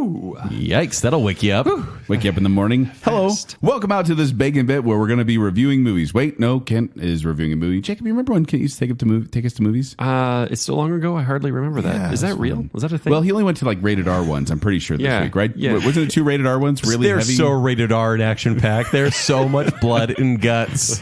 Yikes, that'll wake you up. Wake you up in the morning. Hello. Fast. Welcome out to this Bacon Bit where we're going to be reviewing movies. Wait, no, Kent is reviewing a movie. Jacob, you remember when Kent used to take us to movies? It's so long ago, I hardly remember that. Yeah, Is that that's real? fun. Was that a thing? Well, he only went to like rated R ones, I'm pretty sure, this week, right? Yeah. Wasn't it 2 rated R ones? Really They're heavy? so rated R and action packed. There's so much blood and guts.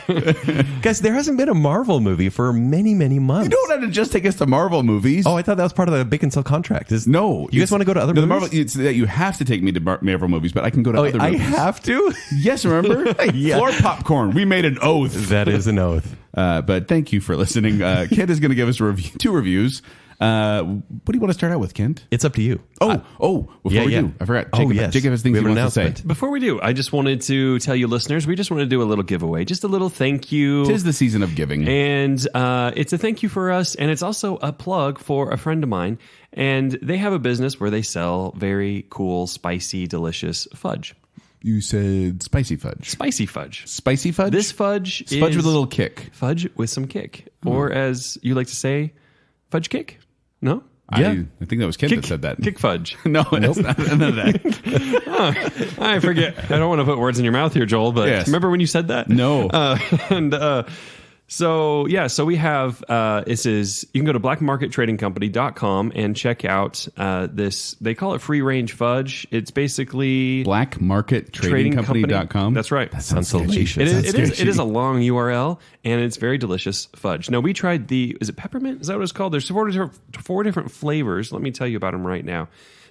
Guys, there hasn't been a Marvel movie for many, many months. You don't have to just take us to Marvel movies. Oh, I thought that was part of the Bacon Cell contract. No. You guys want to go to other the movies? Marvel, it's that you have to take me to Marvel movies, but I can go to other I movies. have to? Yes, remember? Yeah. Floor popcorn. We made an oath. That is an oath. But thank you for listening. Kent is going to give us 2 reviews. What do you want to start out with, Kent? It's up to you. Before we do, I forgot. Jacob has things We he have an wants to say. announcement. Before we do, I just wanted to tell you listeners, we just want to do a little giveaway, just a little thank you. 'Tis the season of giving. And it's a thank you for us, and it's also a plug for a friend of mine. And they have a business where they sell very cool, spicy, delicious fudge. You said spicy fudge. Spicy fudge. Spicy fudge? This fudge is... Fudge with a little kick. Fudge with some kick. Or as you like to say, fudge kick? No? I think that was Kent that said that. Kick fudge. No, it's not none of that. I forget. I don't want to put words in your mouth here, Joel, but Yes. remember when you said that? No. So we have, you can go to blackmarkettradingcompany.com and check out this, they call it free range fudge. It's basically blackmarkettradingcompany.com. That's right. That sounds delicious. It is a long URL, and it's very delicious fudge. Now, we tried is it peppermint? Is that what it's called? There's 4 different flavors. Let me tell you about them right now.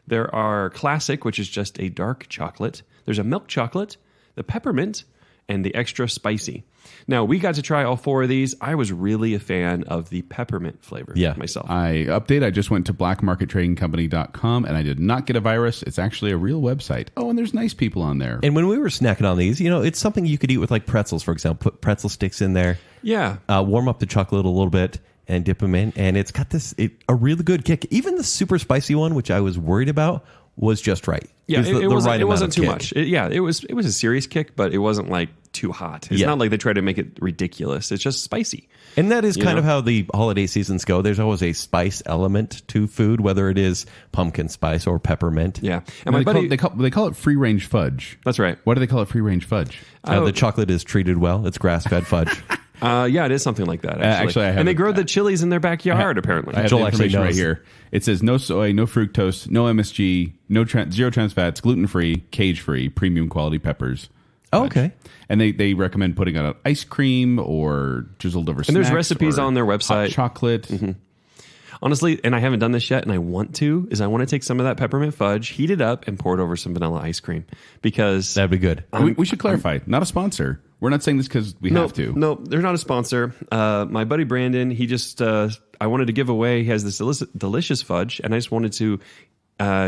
There are classic, which is just a dark chocolate. There's a milk chocolate, the peppermint, and the extra spicy. Now, we got to try all 4 of these. I was really a fan of the peppermint flavor myself. I just went to blackmarkettradingcompany.com and I did not get a virus. It's actually a real website. Oh, and there's nice people on there. And when we were snacking on these, it's something you could eat with like pretzels, for example. Put pretzel sticks in there. Yeah. Warm up the chocolate a little bit and dip them in. And it's got a really good kick. Even the super spicy one, which I was worried about, was just right. Yeah, it wasn't too kick. much. It was a serious kick, but it wasn't like too hot. It's not like they try to make it ridiculous. It's just spicy. And that is kind of how the holiday seasons go. There's always a spice element to food, whether it is pumpkin spice or peppermint. Yeah. And my buddy... They call it free range fudge. That's right. Why do they call it free range fudge? The chocolate is treated well. It's grass-fed fudge. It is something like that, actually. I have and they grow the chilies in their backyard, apparently. I have Joel the actually information right knows. here. It says no soy, no fructose, no MSG, zero trans fats, gluten-free, cage-free, premium quality peppers. Oh, okay. And they recommend putting on ice cream or drizzled over snacks. And there's recipes or on their hot website. chocolate. Mm-hmm. Honestly, and I haven't done this yet, and I want to take some of that peppermint fudge, heat it up, and pour it over some vanilla ice cream. Because... That'd be good. We should clarify. Not a sponsor. We're not saying this because we have to. No, they're not a sponsor. My buddy Brandon, he just... I wanted to give away... He has this delicious fudge, and I just wanted to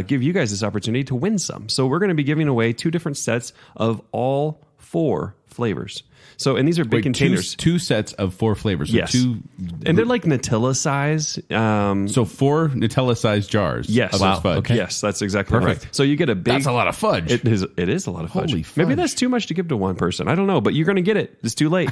give you guys this opportunity to win some. So we're going to be giving away 2 different sets of all 4 flavors. So, and these are big containers. 2 sets of 4 flavors. So Yes. 2, and they're like Nutella size. so 4 Nutella-sized jars. Yes. Of Wow. this fudge. Okay. Yes, that's exactly Perfect. right. So you get a big... That's a lot of fudge. It is a lot of fudge. Holy Maybe fudge. that's too much to give to one person. I don't know, but you're going to get it. It's too late.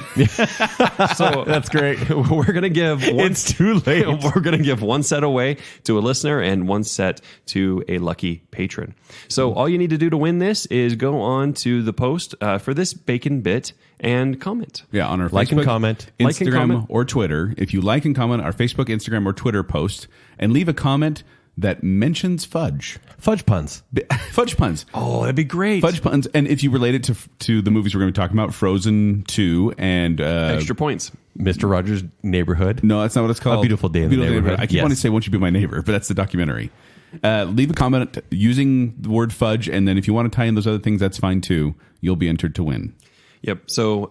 So That's great. we're going to give one... It's too late. We're going to give 1 set away to a listener and 1 set to a lucky patron. So all you need to do to win this is go on to the post for this Bacon Bit and comment. Yeah, on our Like and Facebook, comment. Instagram, Like and comment. or Twitter. If you like and comment our Facebook, Instagram, or Twitter post, and leave a comment that mentions fudge. Fudge puns. Fudge puns. Oh, that'd be great. Fudge puns. And if you relate it to the movies we're going to be talking about, Frozen 2 and... Extra points. Mr. Rogers' Neighborhood. No, that's not what it's called. A Beautiful Day in the Neighborhood. I keep Yes. wanting to say Won't You Be My Neighbor, but that's the documentary. Leave a comment using the word fudge, and then if you want to tie in those other things, that's fine too. You'll be entered to win. Yep. So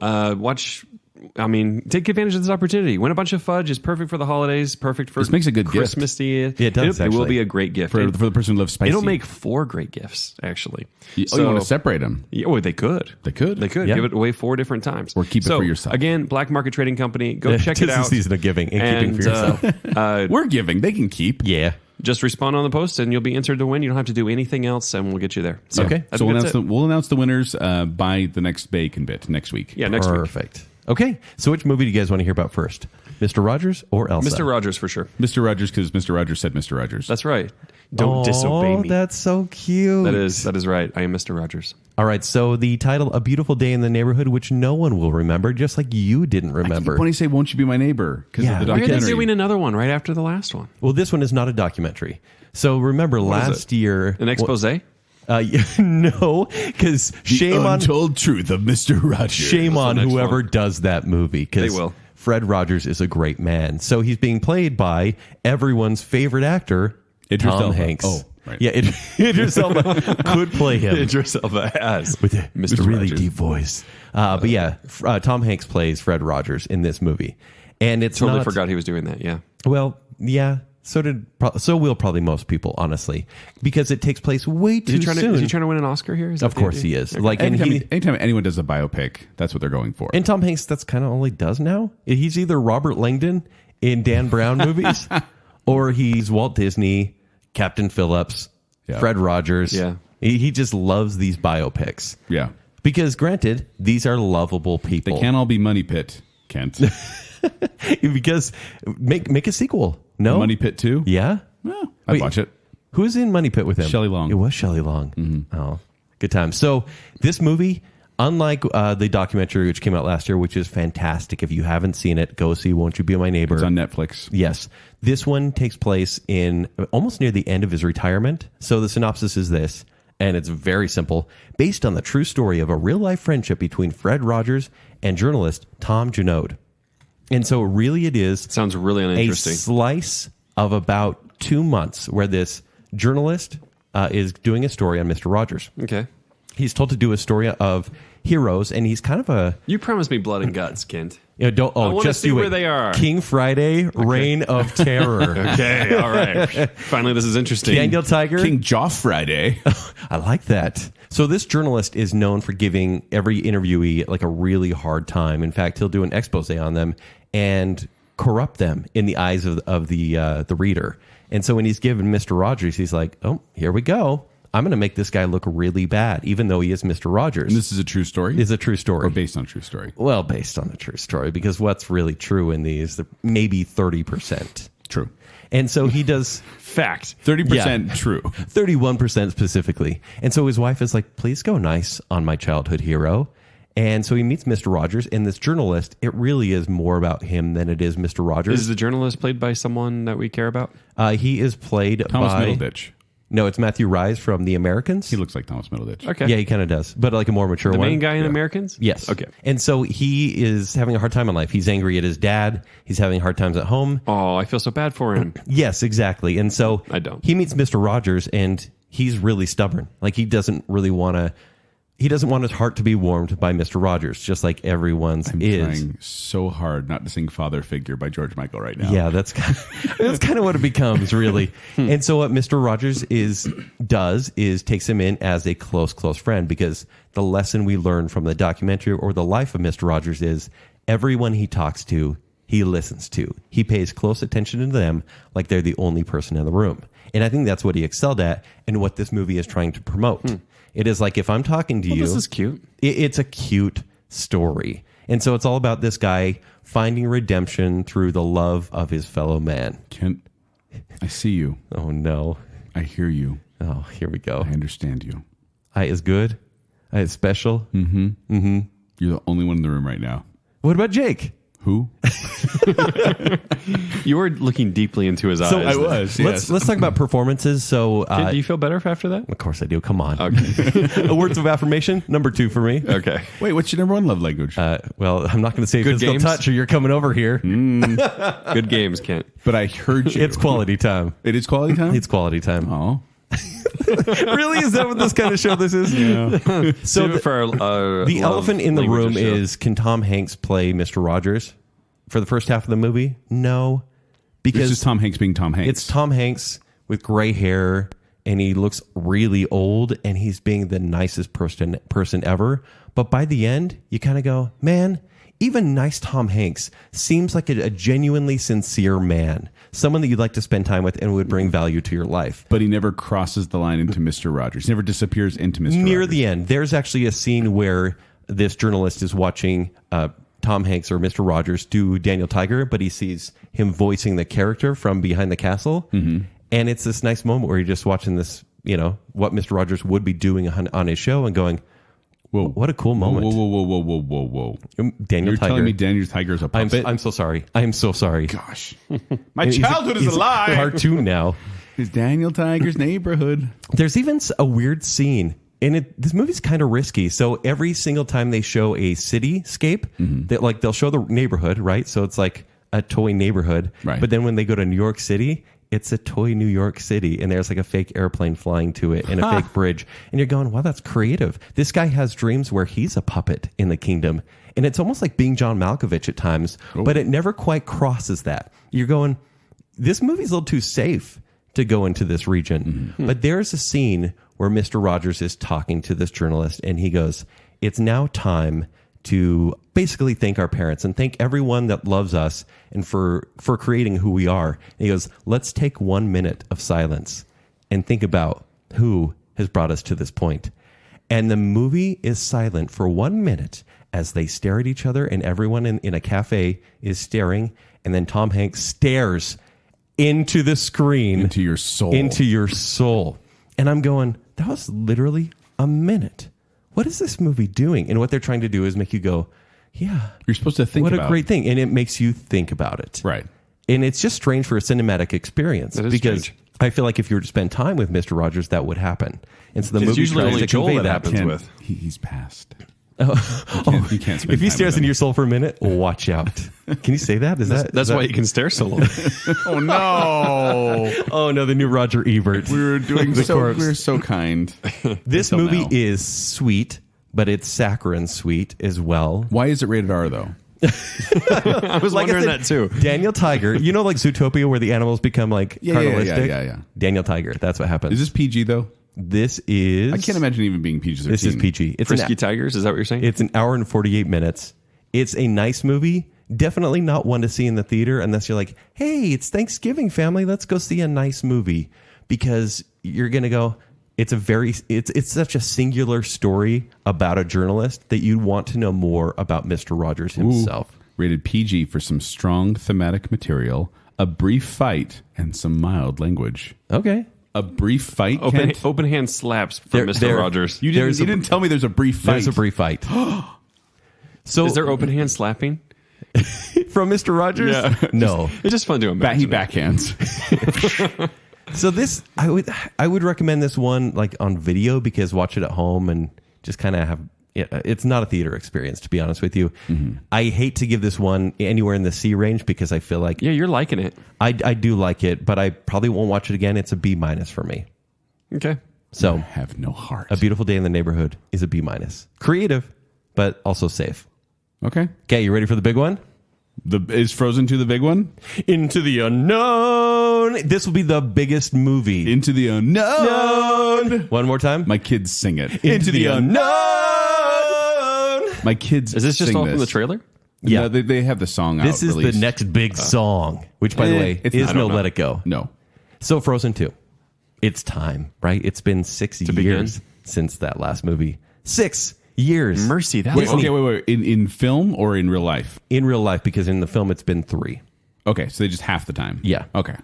take advantage of this opportunity. Win a bunch of fudge is perfect for the holidays, perfect for This makes a good gift. Christmas Eve. Yeah, it does, It will actually. be a great gift. For the person who loves spicy. It'll make 4 great gifts, actually. You want to separate them. Yeah, well, they could. They could. Yeah. Give it away 4 different times. Or keep it for yourself. Again, Black Market Trading Company. Go check it Tis out. the season of giving and keeping for yourself. We're giving. They can keep. Yeah. Just respond on the post and you'll be entered to win. You don't have to do anything else and we'll get you there. So, Okay. I So think that's it. we'll announce the winners by the next Bacon Bit next week. Yeah, next week. Perfect. Okay. So which movie do you guys want to hear about first? Mr. Rogers or Elsa? Mr. Rogers for sure. Mr. Rogers, because Mr. Rogers said Mr. Rogers. That's right. Don't disobey me. That's so cute. That is right. I am Mr. Rogers. All right, so the title, A Beautiful Day in the Neighborhood, which no one will remember, just like you didn't remember. When you say, won't you be my neighbor? Because Yeah. of the Why are they documentary. doing another one right after the last one? Well, this one is not a documentary. So remember last year... An expose? No, because shame on Untold Truth of Mr. Rogers. shame on next whoever one. does that movie. 'Cause They will. Fred Rogers is a great man. So he's being played by everyone's favorite actor, Idris Tom Elba. Hanks. Oh, right. Yeah, Idris Elba could play him. Idris Elba as With a Mr. really Rogers. deep voice. But yeah, Tom Hanks plays Fred Rogers in this movie. And it's Totally not, forgot he was doing that. Yeah. Well, yeah, so will probably most people, honestly, because it takes place way too soon. Is he trying to win an Oscar here? Is that Of the course idea? he is. Okay. Like, and Anytime anyone does a biopic, that's what they're going for. And Tom Hanks, that's kind of all he does now. He's either Robert Langdon in Dan Brown movies, or he's Walt Disney, Captain Phillips, Yeah. Fred Rogers. Yeah. He just loves these biopics. Yeah. Because granted, these are lovable people. They can't all be Money Pit, Kent. Because make a sequel. No? Money Pit 2? Yeah? Well, I'd Wait. watch it. Who's in Money Pit with him? Shelley Long. It was Shelley Long. Oh, good time. So this movie, unlike the documentary which came out last year, which is fantastic. If you haven't seen it, go see Won't You Be My Neighbor. It's on Netflix. Yes. This one takes place in almost near the end of his retirement. So the synopsis is this, and it's very simple. Based on the true story of a real-life friendship between Fred Rogers and journalist Tom Junod. And so really it is Sounds really a uninteresting. slice of about 2 months where this journalist is doing a story on Mr. Rogers. Okay. He's told to do a story of heroes, and he's kind of a... You promised me blood and guts, Kent. You know, I wanna just see do where it. they are. King Friday, Reign of Terror. Okay. All right. Finally, this is interesting. Daniel Tiger. King Joff Friday. I like that. So this journalist is known for giving every interviewee like a really hard time. In fact, he'll do an expose on them and corrupt them in the eyes of the reader. And so when he's given Mr. Rogers, he's like, oh, here we go. I'm going to make this guy look really bad, even though he is Mr. Rogers. And this is a true story? Is a true story. Or based on a true story? Well, based on a true story, because what's really true in these, maybe 30%. True. And so he does Fact. 30% true. 31% specifically. And so his wife is like, please go nice on my childhood hero. And so he meets Mr. Rogers, and this journalist, it really is more about him than it is Mr. Rogers. Is the journalist played by someone that we care about? He is played Thomas by... Middleditch. No, it's Matthew Rise from The Americans. He looks like Thomas Middleditch. Okay. Yeah, he kind of does, but like a more mature The one. main guy in Americans? Yes. Okay. And so he is having a hard time in life. He's angry at his dad. He's having hard times at home. Oh, I feel so bad for him. Yes, exactly. And so I don't. He meets Mr. Rogers, and he's really stubborn. Like he doesn't really want to. He doesn't want his heart to be warmed by Mr. Rogers, just like everyone's I'm is. trying so hard not to sing Father Figure by George Michael right now. Yeah, that's kind of what it becomes, really. And so what Mr. Rogers does is takes him in as a close friend, because the lesson we learn from the documentary or the life of Mr. Rogers is everyone he talks to, he listens to. He pays close attention to them like they're the only person in the room. And I think that's what he excelled at and what this movie is trying to promote. It is like, if I'm talking to you... This is cute. It's a cute story. And so it's all about this guy finding redemption through the love of his fellow man. Kent, I see you. Oh, no. I hear you. Oh, here we go. I understand you. I is good. I is special. You're the only one in the room right now. What about Jake? Who? You were looking deeply into his eyes. So there. Let's talk about performances. So Do you feel better after that? of course I do. Come on. Okay. Words of affirmation, number 2 for me. Okay. Wait, what's your number one love language? Well, I'm not going to say Good physical games? touch or you're coming over here. Good games, Kent. But I heard you. It's quality time. It is quality time? It's quality time. Oh. Really? Is that what this kind of show this is? Yeah. So Save it for our, the love elephant in the languages room show. is, can Tom Hanks play Mr. Rogers for the first half of the movie? No. It's Because just Tom Hanks being Tom Hanks. it's Tom Hanks with gray hair, and he looks really old, and he's being the nicest person ever. But by the end, you kind of go, man, even nice Tom Hanks seems like a genuinely sincere man, someone that you'd like to spend time with and would bring value to your life. But he never crosses the line into Mr. Rogers. He never disappears into Mr. Near Rogers. the end, there's actually a scene where this journalist is watching Tom Hanks or Mr. Rogers do Daniel Tiger, but he sees him voicing the character from behind the castle. And it's this nice moment where you're just watching this, what Mr. Rogers would be doing on his show and going, whoa, what a cool moment. Whoa. Daniel You're Tiger. telling me Daniel Tiger is a puppet? I'm so sorry. I am so sorry. Gosh. My childhood is a lie. Cartoon now. It's Daniel Tiger's neighborhood. There's even a weird scene. And this movie's kind of risky. So every single time they show a cityscape, they'll show the neighborhood, right? So it's like a toy neighborhood. Right. But then when they go to New York City, it's a toy New York City. And there's like a fake airplane flying to it and a fake bridge. And you're going, wow, that's creative. This guy has dreams where he's a puppet in the kingdom. And it's almost like being John Malkovich at times. But it never quite crosses that. You're going, this movie's a little too safe to go into this region. But there's a scene where Mr. Rogers is talking to this journalist and he goes, it's now time to basically thank our parents and thank everyone that loves us and for creating who we are. And he goes, let's take 1 minute of silence and think about who has brought us to this point. And the movie is silent for 1 minute as they stare at each other and everyone in a cafe is staring. And then Tom Hanks stares into the screen. Into your soul. Into your soul. And I'm going, that was literally a minute. What is this movie doing? And what they're trying to do is make you go, yeah. You're supposed to think about it. What a great thing. And it makes you think about it. Right. And it's just strange for a cinematic experience. That is because strange. I feel like if you were to spend time with Mr. Rogers, that would happen. And so the It's movie usually tries only to Joel convey that that. happens with. He's passed. Oh, You can't spend if he time stares with into him. your soul for a minute, watch out. Can you say that? That's why you can stare so long. Oh no! Oh no, the new Roger Ebert. We were doing The so. corpse. We were so kind. This Until movie now. is sweet, but it's saccharine sweet as well. Why is it rated R though? I was Like I wondering said, that too. Daniel Tiger, like Zootopia where the animals become like carnalistic? Yeah. Daniel Tiger, that's what happens. Is this PG though? This is... I can't imagine even being PG-13. This is PG. It's Frisky Tigers, is that what you're saying? It's an hour and 48 minutes. It's a nice movie. Definitely not one to see in the theater unless you're like, hey, it's Thanksgiving, family. Let's go see a nice movie. Because you're going to go, it's such a singular story about a journalist that you want to know more about Mr. Rogers himself. Ooh, rated PG for some strong thematic material, a brief fight, and some mild language. Okay. A brief fight, Kent? Open hand slaps from Mr. Rogers. You didn't tell me there's a brief fight. There's a brief fight. So Is there open hand slapping? from Mr. Rogers? Yeah. No. It's just fun to imagine. He backhands. So this, I would recommend this one like on video because watch it at home and just kind of have. It's not a theater experience, to be honest with you. I hate to give this one anywhere in the C range because I feel like Yeah, you're liking it. I do like it, but I probably won't watch it again. It's a B- for me. Okay. So I have no heart. A Beautiful Day in the Neighborhood is a B-. Creative, but also safe. Okay. Okay, you ready for the big one? Is Frozen 2 the big one? Into the Unknown. This will be the biggest movie. Into the Unknown. One more time. My kids sing it. Into the Unknown. My kids Is this just sing all from the trailer? Yeah, Yeah. they have the song out. This is released. the next big song, which, by the way, it's is not. no I don't Let know. It Go. No. So Frozen 2. It's time, right? It's been 6 begin? years since that last movie. 6 years. Mercy, that Wait, was wait. In film or in real life? In real life, because in the film it's been 3. Okay, so they just half the time. Yeah. Okay.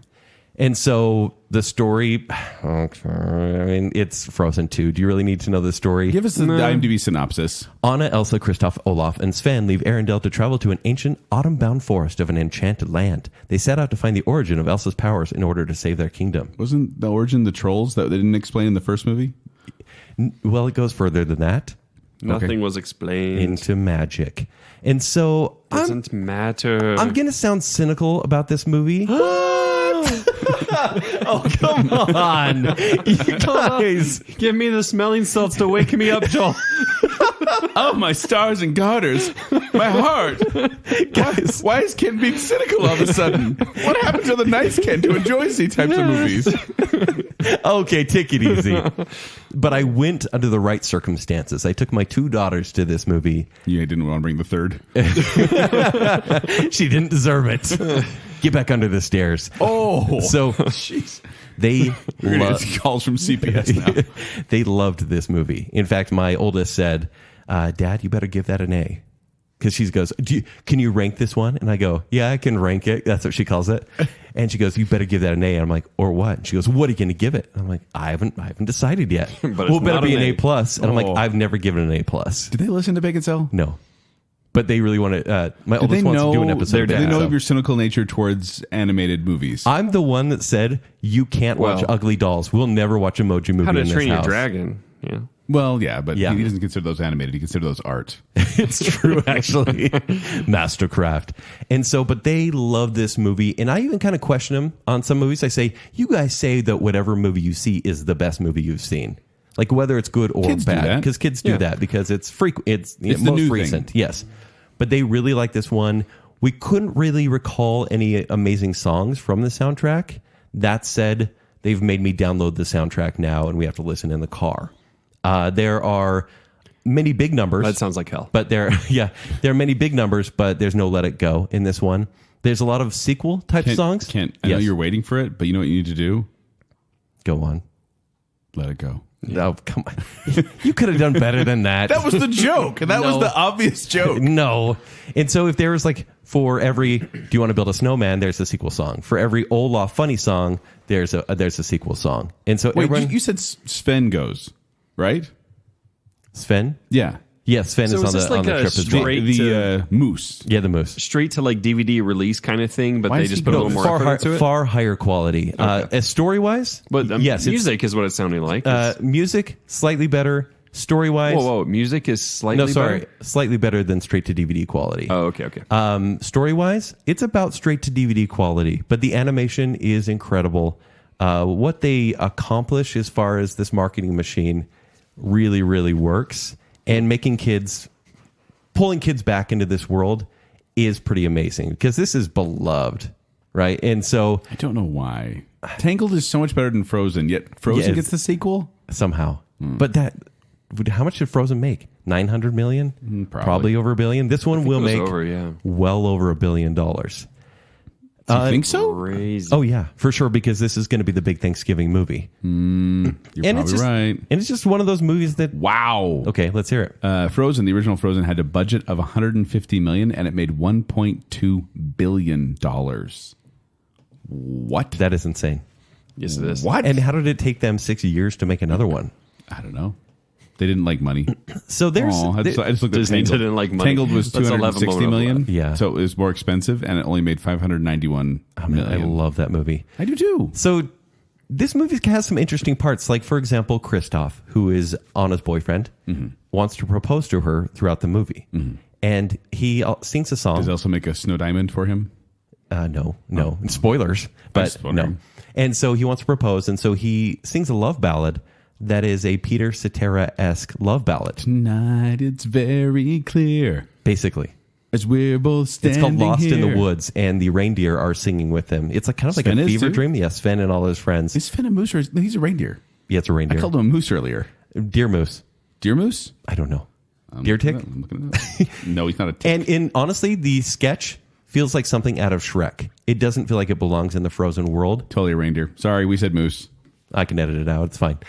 And so the story, it's Frozen 2. Do you really need to know the story? Give us the IMDb synopsis. Anna, Elsa, Kristoff, Olaf, and Sven leave Arendelle to travel to an ancient, autumn-bound forest of an enchanted land. They set out to find the origin of Elsa's powers in order to save their kingdom. Wasn't the origin the trolls that they didn't explain in the first movie? Well, it goes further than that. Nothing was explained. Into magic. And so Doesn't matter. I'm going to sound cynical about this movie. Oh, come on. You guys. Give me the smelling salts to wake me up, Joel. Oh, my stars and garters. My heart. Guys. Why is Ken being cynical all of a sudden? What happened to the nice Ken to enjoy these types of movies? Okay, take it easy. But I went under the right circumstances. I took my 2 daughters to this movie. Yeah, I didn't want to bring the third. She didn't deserve it. Get back under the stairs. Oh. So Jeez. they We're going loved, to get calls from CPS now. they loved this movie. In fact, my oldest said, Dad, you better give that an A. because she goes, can you rank this one? And I go, yeah, I can rank it. That's what she calls it. And she goes, you better give that an A. And I'm like, or what? And she goes, what are you going to give it? And I'm like, I haven't decided yet. But well, it's better not be an an A. A plus. And I'm Oh. like, I've never given an A plus. Did they listen to Bacon Cell? No, but they really want to. My Did they oldest wants to do an know? episode. Do of they that, know so. of your cynical nature towards animated movies? I'm the one that said you can't watch Well- ugly dolls. We'll never watch Emoji Movie How to in this Train Your house. Dragon. Yeah. Well, yeah, but Yeah. he doesn't consider those animated. He considers those art. It's true, actually. Mastercraft. And so, but they love this movie. And I even kind of question them on some movies. I say, you guys say that whatever movie you see is the best movie you've seen. Like whether it's good or Kids do bad. that. Because kids do Yeah. that because it's frequent. It's the most new recent. thing. Yes. But they really like this one. We couldn't really recall any amazing songs from the soundtrack. That said, they've made me download the soundtrack now and we have to listen in the car. There are many big numbers. That sounds like hell. But there are many big numbers, but there's no Let It Go in this one. There's a lot of sequel type songs. Kent, I know Yes. you're waiting for it, but you know what you need to do? Go on. Let it go. Oh, come on. You could have done better than that. That was the joke. That was No. the obvious joke. No. And so if there was like, for every Do You Want to Build a Snowman, there's a sequel song. For every Olaf funny song, there's a sequel song. And so Wait, everyone, you said Sven goes, right? Sven? Yeah. Yeah, Sven So is is on this the, on like the a trip as well. straight- The moose. Yeah, the moose. Straight to like DVD release kind of thing, but Why they does just he put a go little more far, effort into it. far higher quality. As story-wise, But yes, it's, music is what it's sounding like. It's- music, slightly better. Story-wise, whoa, music is slightly no, sorry, better? slightly better than straight to DVD quality. Oh, okay. Story-wise, it's about straight to DVD quality, but the animation is incredible. What they accomplish as far as this marketing machine really, really works, and pulling kids back into this world is pretty amazing because this is beloved, right? And so I don't know why. Tangled is so much better than Frozen, yet Frozen Yeah, gets the sequel? somehow, but how much did Frozen make? 900 million? Probably over $1 billion. This one will it was make over, yeah. well over $1 billion. Do you think so? Crazy. Oh yeah, for sure, because this is going to be the big Thanksgiving movie. You're And probably it's just, right. And it's just one of those movies that. Wow. Okay, let's hear it. Frozen, the original Frozen, had a budget of $150 million, and it made $1.2 billion. What? That is insane. Yes, it is. What? And how did it take them 6 years to make another one? I don't know. They didn't like money. So there's. Oh, I just looked at Disney Tangled. didn't like money. Tangled was That's a level $260 million. Yeah. So it was more expensive, and it only made $591 I million. love that movie. I do too. So this movie has some interesting parts. Like, for example, Kristoff, who is Anna's boyfriend, wants to propose to her throughout the movie. And he sings a song. Does it also make a snow diamond for him? No. Spoilers. But just wondering. no. And so he wants to propose. And so he sings a love ballad that is a Peter Cetera-esque love ballad, Tonight it's very clear basically. as we're both It's standing called Lost in here. the Woods, and the reindeer are singing with him. It's like kind of Sven like a is fever too? dream. Yeah, Sven and all his friends. Is Sven a moose or he's a reindeer? Yeah, it's a I reindeer. called him a moose earlier. Deer moose. Deer moose? I don't know. Deer tick. I'm looking it up. No, he's not a tick. And honestly, the sketch feels like something out of Shrek. It doesn't feel like it belongs in the Frozen world. Totally a reindeer. Sorry, we said moose. I can edit it out. It's fine.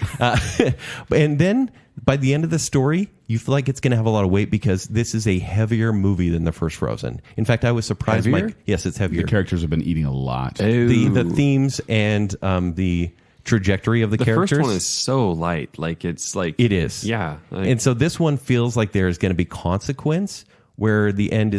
And then by the end of the story, you feel like it's going to have a lot of weight because this is a heavier movie than the first Frozen. In fact, I was surprised. Heavier? Yes, it's heavier. The characters have been eating a lot. The themes and the trajectory of the characters. First one is so light. Like, it's like. It is. Yeah. Like, And so this one feels like there's going to be consequence where the end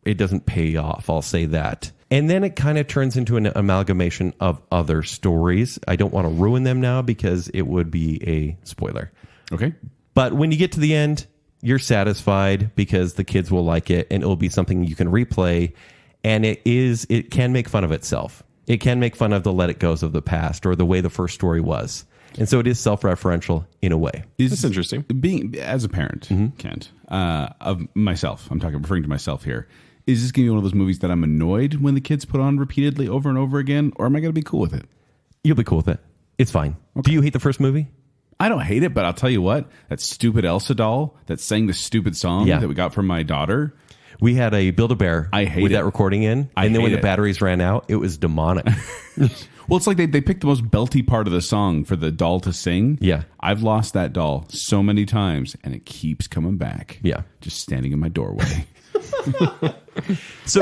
it doesn't pay off. I'll say that. And then it kind of turns into an amalgamation of other stories. I don't want to ruin them now because it would be a spoiler. Okay. But when you get to the end, you're satisfied because the kids will like it and it will be something you can replay. And it can make fun of itself. It can make fun of the let it goes of the past or the way the first story was. And so it is self-referential in a way. That's interesting. Being as a parent, Mm-hmm. Kent, of myself, referring to myself here. Is this going to be one of those movies that I'm annoyed when the kids put on repeatedly over and over again, or am I going to be cool with it? You'll be cool with it. It's fine. Do you hate the first movie? I don't hate it, but I'll tell you what, that stupid Elsa doll that sang the stupid song Yeah. that we got from my daughter. We had a Build-A-Bear I hate with it. that recording in. I And then when hate the it. batteries ran out, it was demonic. Well, it's like they picked the most belty part of the song for the doll to sing. Yeah. I've lost that doll so many times, and it keeps coming back. Yeah. Just standing in my doorway. So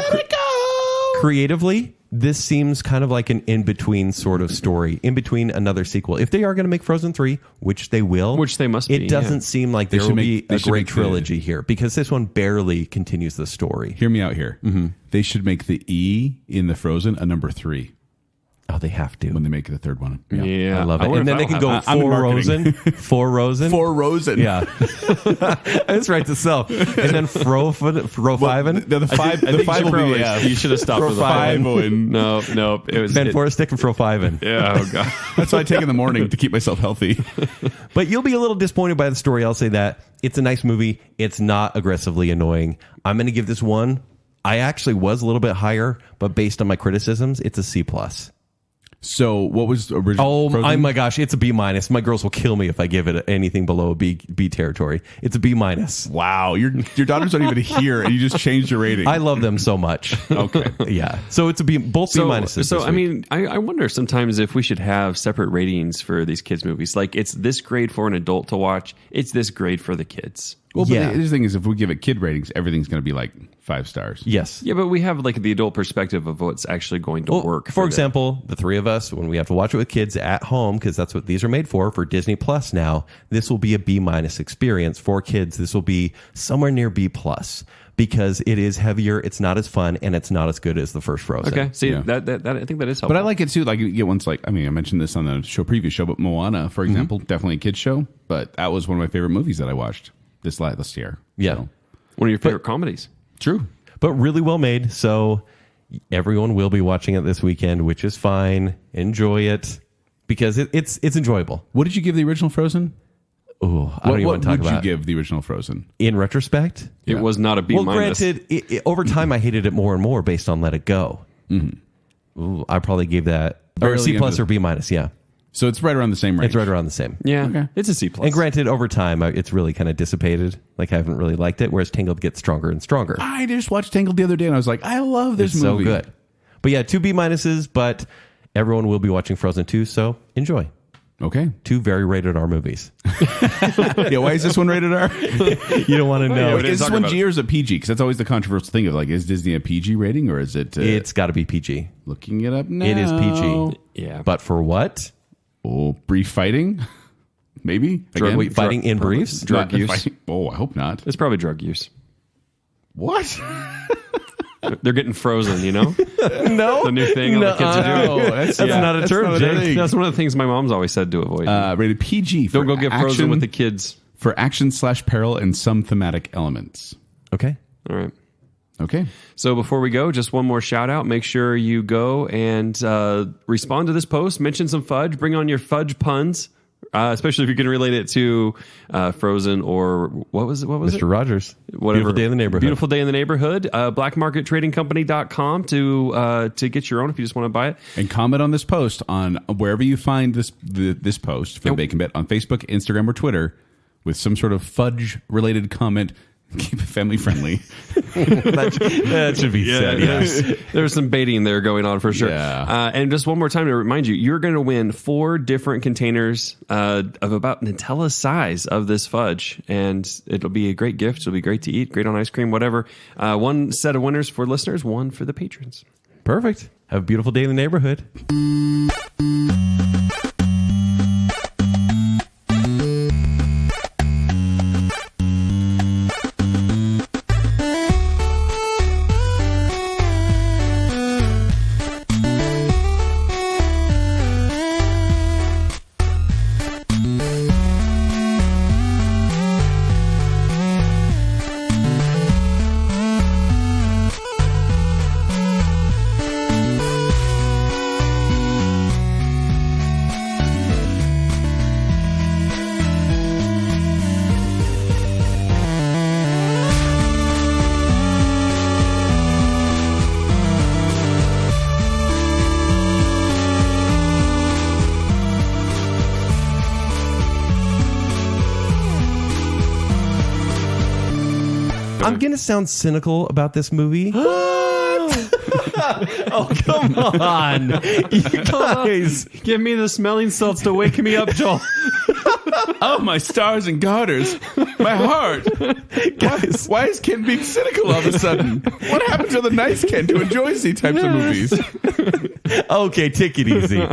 creatively, this seems kind of like an in-between sort of story, in between another sequel. If they are going to make Frozen 3, which they will, Which they must be, it doesn't seem like there should will make- be they a should great make the- trilogy here, because this one barely continues the story. Hear me out here. They should make the E in the Frozen a number 3 Oh, they have to. when they make the third one. Yeah, I love it. wonder And then if they can that'll go I'm in for marketing. Rosen. For Rosen. For Rosen. Yeah. That's right to self. And then Fiven. The five will be You should have stopped with the five. No, it was Ben Forrestick and Fiven. Yeah, oh god. That's what I take in the morning to keep myself healthy. But you'll be a little disappointed by the story. I'll say that. It's a nice movie. It's not aggressively annoying. I'm going to give this one. I actually was a little bit higher, but based on my criticisms, it's a C+. So what was the original? Oh Frozen? my gosh, it's a B-. My girls will kill me if I give it anything below a B territory. It's a B-. Wow, your daughters aren't even here, and you just changed your rating. I love them so much. Okay. Yeah. So it's a B, both B minuses. So this I week. mean, I wonder sometimes if we should have separate ratings for these kids movies. Like it's this grade for an adult to watch. It's this grade for the kids. Well, but Yeah. the thing is, if we give it kid ratings, everything's going to be like 5 stars. Yes. Yeah, but we have like the adult perspective of what's actually going to work. For them. example, the three of us, when we have to watch it with kids at home, because that's what these are made for Disney Plus now, this will be a B- experience for kids. This will be somewhere near B+, because it is heavier, it's not as fun, and it's not as good as the first Frozen. Okay, see Yeah. that I think that is helpful. But I like it too. Like you get ones like, I mean, I mentioned this on the previous show, but Moana, for example, definitely a kid's show. But that was one of my favorite movies that I watched this last year. Yeah. So, one of your favorite comedies. true. But really well made, so everyone will be watching it this weekend, which is fine. Enjoy it, because it's enjoyable. What did you give the original Frozen? Oh, I don't even want to talk What would about you give the original Frozen? in retrospect. It was not a B Well, minus. granted, over time, I hated it more and more based on Let It Go. Ooh, I probably gave that or Barely C+ into or B-. Yeah, So it's right around the same range. it's right around the same. Yeah, Okay. it's a C plus. And granted, over time, it's really kind of dissipated. Like I haven't really liked it, whereas Tangled gets stronger and stronger. I just watched Tangled the other day, and I was like, I love this It's movie. so good. But yeah, 2 B-, but everyone will be watching Frozen 2, so enjoy. Okay. 2 very rated R movies. Yeah. Why is this one rated R? You don't want to know. we didn't Is this talk one about G or is it PG? Because that's always the controversial thing of like, is Disney a PG rating or is it? It's got to be PG. Looking it up now. It is PG. Yeah, But for what? Oh, brief fighting, maybe. Again? Wait, fighting in briefs? drug Not use. fighting- Oh, I hope not. It's probably drug use. What? They're getting frozen, you know? No. The new thing all the kids are doing. That's not a term, not a Jake. thing. That's one of the things my mom's always said to avoid. Rated PG. Don't for go get frozen action- with the kids. for action/peril and some thematic elements. Okay. All right. Okay. So before we go, just one more shout out. Make sure you go and respond to this post. Mention some fudge. Bring on your fudge puns, especially if you can relate it to Frozen or what was it? Mr. Rogers. Whatever. Beautiful Day in the Neighborhood. Beautiful Day in the Neighborhood. Blackmarkettradingcompany.com to get your own if you just want to buy it. And comment on this post on wherever you find this post for the BaconBit on Facebook, Instagram, or Twitter with some sort of fudge related comment. Keep it family friendly. that should be said. Yes. There's some baiting there going on for sure. Yeah. And just one more time to remind you, you're going to win 4 different containers of about Nutella size of this fudge. And it'll be a great gift. It'll be great to eat, great on ice cream, whatever. One set of winners for listeners, one for the patrons. Perfect. Have a beautiful day in the neighborhood. I'm going to sound cynical about this movie. Oh, come on. You guys. Give me the smelling salts to wake me up, Joel. Oh, my stars and garters. My heart. Guys. Why is Ken being cynical all of a sudden? What happened to the nice Ken who enjoys these types of movies? Okay, take it easy.